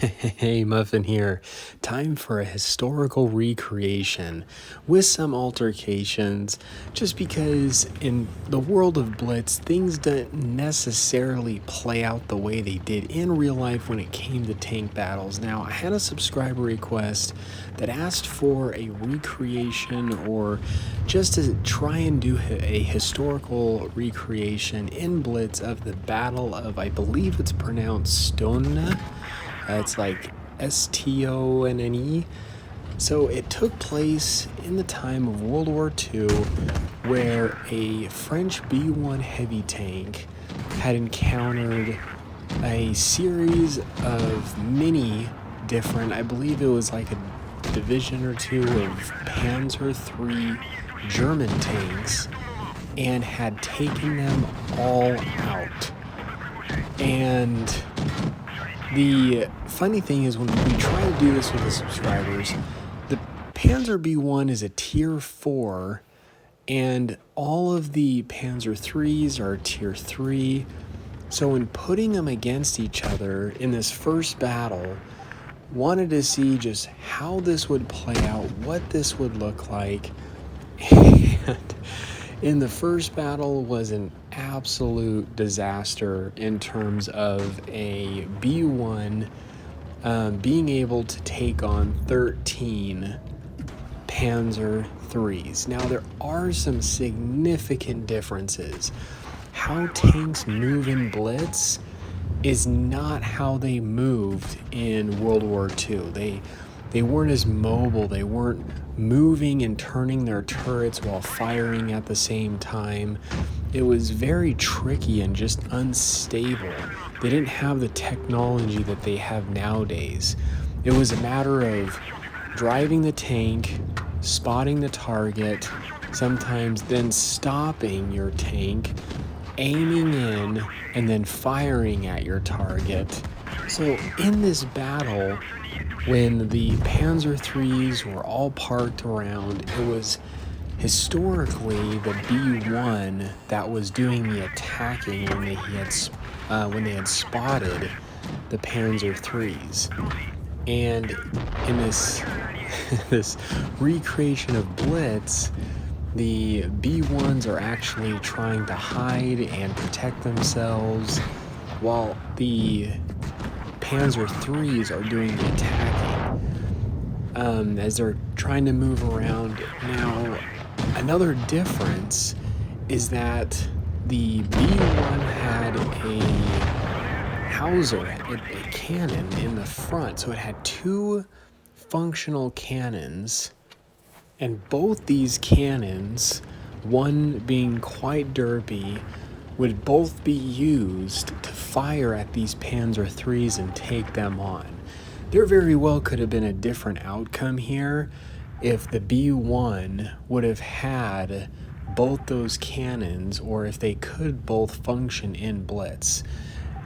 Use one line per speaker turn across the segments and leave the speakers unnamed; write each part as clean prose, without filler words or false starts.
Hey, Muffin here. Time for a historical recreation with some altercations, just because in the world of Blitz, things don't necessarily play out the way they did in real life when it came to tank battles. Now, I had a subscriber request that asked for a recreation or just to try and do a historical recreation in Blitz of the Battle of, I believe it's pronounced Stonne. It's like Stonne. So it took place in the time of World War II, where a French B-1 heavy tank had encountered a series of many different, I believe it was like a division or two of Panzer III German tanks, and had taken them all out. And the funny thing is, when we try to do this with the subscribers, the Panzer B1 is a tier 4, and all of the Panzer IIIs are tier 3. So in putting them against each other in this first battle, wanted to see just how this would play out, what this would look like. And in the first battle was an absolute disaster in terms of a B1 being able to take on 13 Panzer IIIs. Now, there are some significant differences. How tanks move in Blitz is not how they moved in World War II. They weren't as mobile. They weren't moving and turning their turrets while firing at the same time. It was very tricky and just unstable. They didn't have the technology that they have nowadays. It was a matter of driving the tank, spotting the target, sometimes then stopping your tank, aiming in, and then firing at your target. So in this battle, when the Panzer IIIs were all parked around, it was historically the B1 that was doing the attacking when they had spotted the Panzer IIIs. And in this this recreation of Blitz, the B1s are actually trying to hide and protect themselves, while the Panzer IIIs are doing the attacking as they're trying to move around. Now, another difference is that the B1 had a Hauser, a cannon in the front, so it had two functional cannons, and both these cannons, one being quite derpy, would both be used to fire at these Panzer IIIs and take them on. There very well could have been a different outcome here if the B1 would have had both those cannons, or if they could both function in Blitz.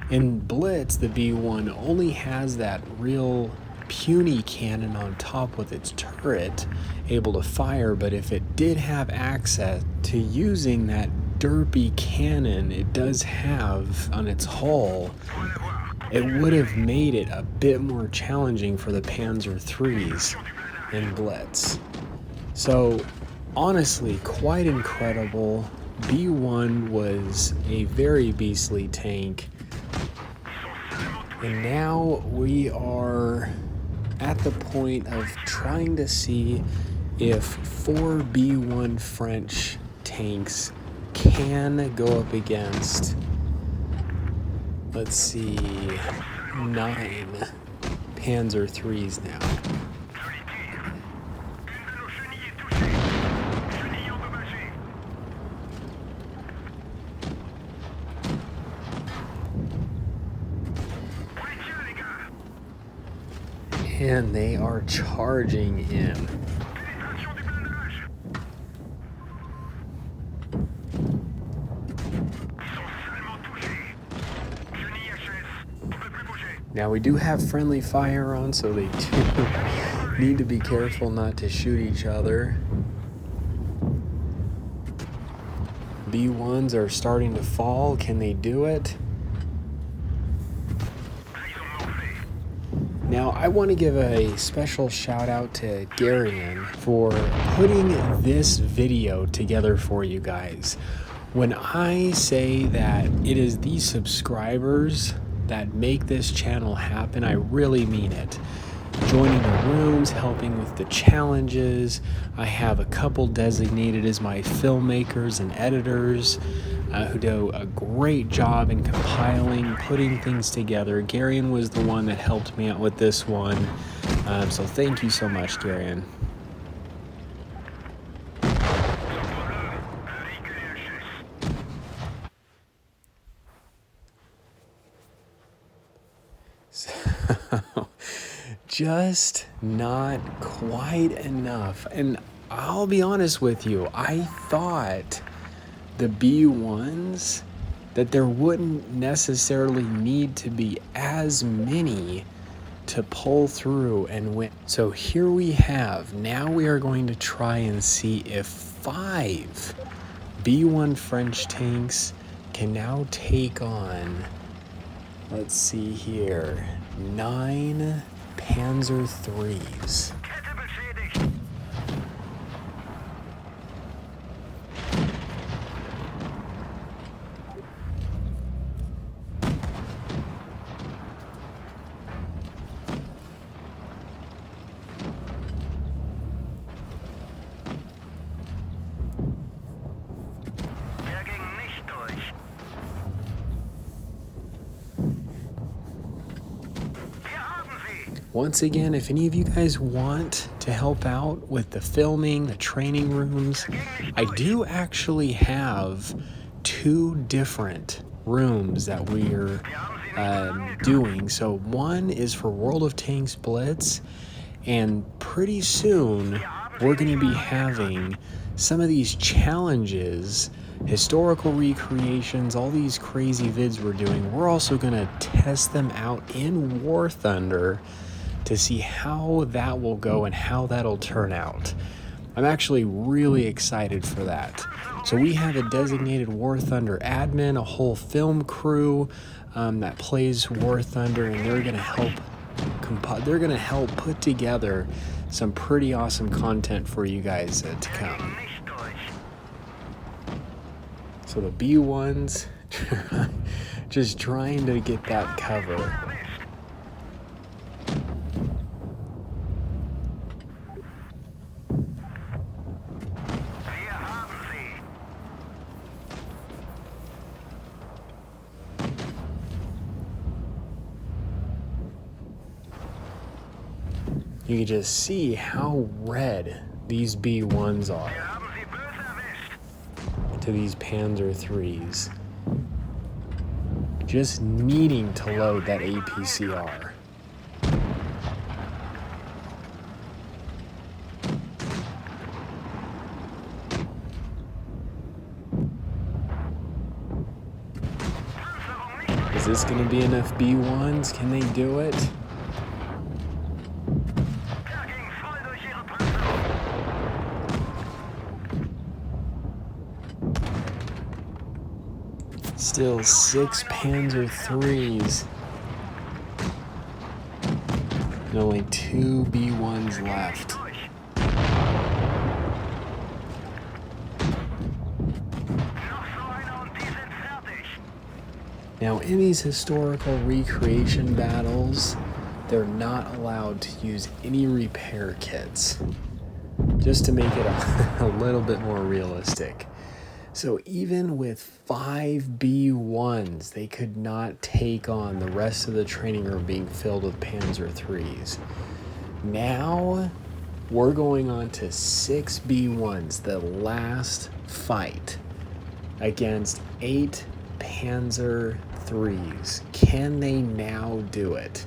In Blitz, the B1 only has that real puny cannon on top with its turret able to fire, but if it did have access to using that derpy cannon it does have on its hull, it would have made it a bit more challenging for the Panzer IIIs in Blitz. So honestly, quite incredible. B1 was a very beastly tank. And now we are at the point of trying to see if 4 B1 French tanks can go up against, let's see, 9 Panzer IIIs now. And they are charging in. Now we do have friendly fire on, so they do need to be careful not to shoot each other. B1s are starting to fall. Can they do it? Now, I want to give a special shout out to Garion for putting this video together for you guys. When I say that it is the subscribers that make this channel happen, I really mean it. Joining the rooms, helping with the challenges. I have a couple designated as my filmmakers and editors who do a great job in compiling, putting things together. Garion was the one that helped me out with this one. So thank you so much, Garion. So, just not quite enough. And I'll be honest with you, I thought the B1s that there wouldn't necessarily need to be as many to pull through and win. So here we have, now we are going to try and see if 5 B1 French tanks can now take on, let's see here, 9 Panzer IIIs. Once again, if any of you guys want to help out with the filming, the training rooms, I do actually have 2 different rooms that we're doing. So one is for World of Tanks Blitz, and pretty soon we're going to be having some of these challenges, historical recreations, all these crazy vids we're doing. We're also going to test them out in War Thunder to see how that will go and how that'll turn out. I'm actually really excited for that. So we have a designated War Thunder admin, a whole film crew that plays War Thunder, and they're gonna help put together some pretty awesome content for you guys to come. So the B1s, just trying to get that cover. You can just see how red these B1s are to these Panzer IIIs. Just needing to load that APCR. Is this going to be enough B1s? Can they do it? Still 6 Panzer IIIs. And only 2 B1s left. Now in these historical recreation battles, they're not allowed to use any repair kits, just to make it a little bit more realistic. So even with 5 B1s, they could not take on the rest of the training room being filled with Panzer IIIs. Now we're going on to 6 B1s, the last fight against 8 Panzer IIIs. Can they now do it?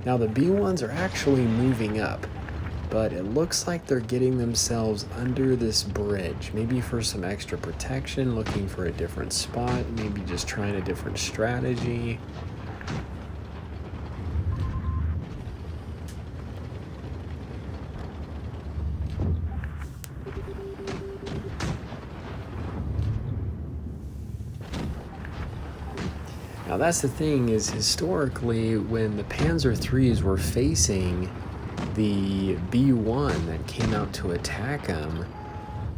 Now the B1s are actually moving up, but it looks like they're getting themselves under this bridge, maybe for some extra protection, looking for a different spot, maybe just trying a different strategy. Now that's the thing, is historically when the Panzer IIIs were facing the B1 that came out to attack them,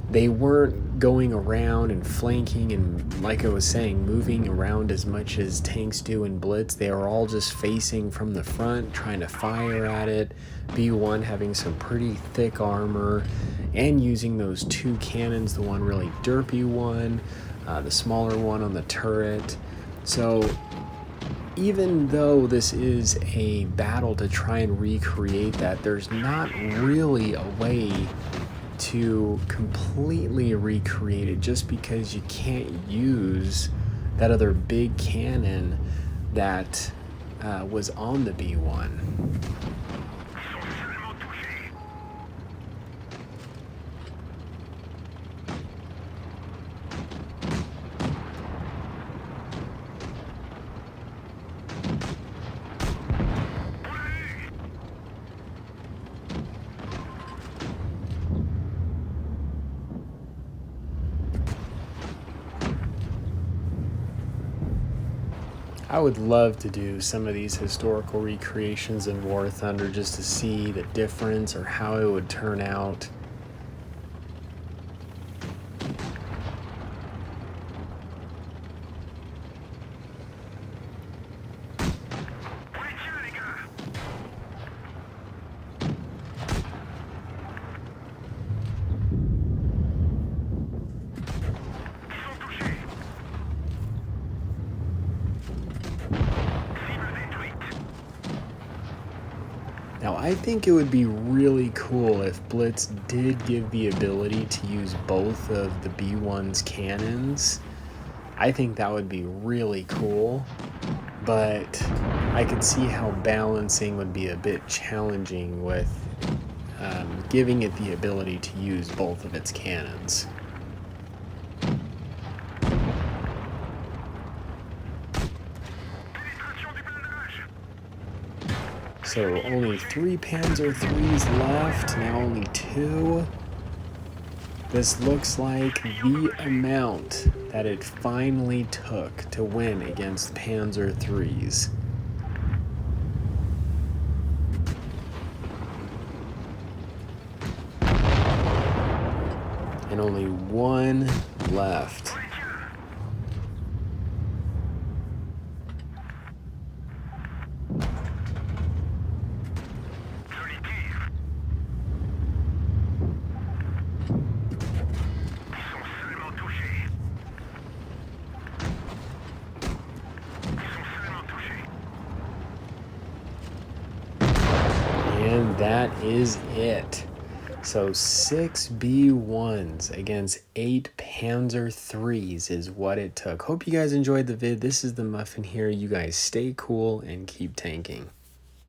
they weren't going around and flanking and, like I was saying, moving around as much as tanks do in Blitz. They were all just facing from the front, trying to fire at it. B1 having some pretty thick armor and using those two cannons, the one really derpy one, the smaller one on the turret. So even though this is a battle to try and recreate that, there's not really a way to completely recreate it, just because you can't use that other big cannon that was on the B1. I would love to do some of these historical recreations in War Thunder just to see the difference or how it would turn out. Now, I think it would be really cool if Blitz did give the ability to use both of the B1's cannons. I think that would be really cool, but I could see how balancing would be a bit challenging with giving it the ability to use both of its cannons. So only 3 Panzer IIIs left, now only 2. This looks like the amount that it finally took to win against Panzer IIIs. And only 1 left. And that is it. So 6 B1s against 8 Panzer IIIs is what it took. Hope you guys enjoyed the vid. This is the Muffin here. You guys stay cool and keep tanking.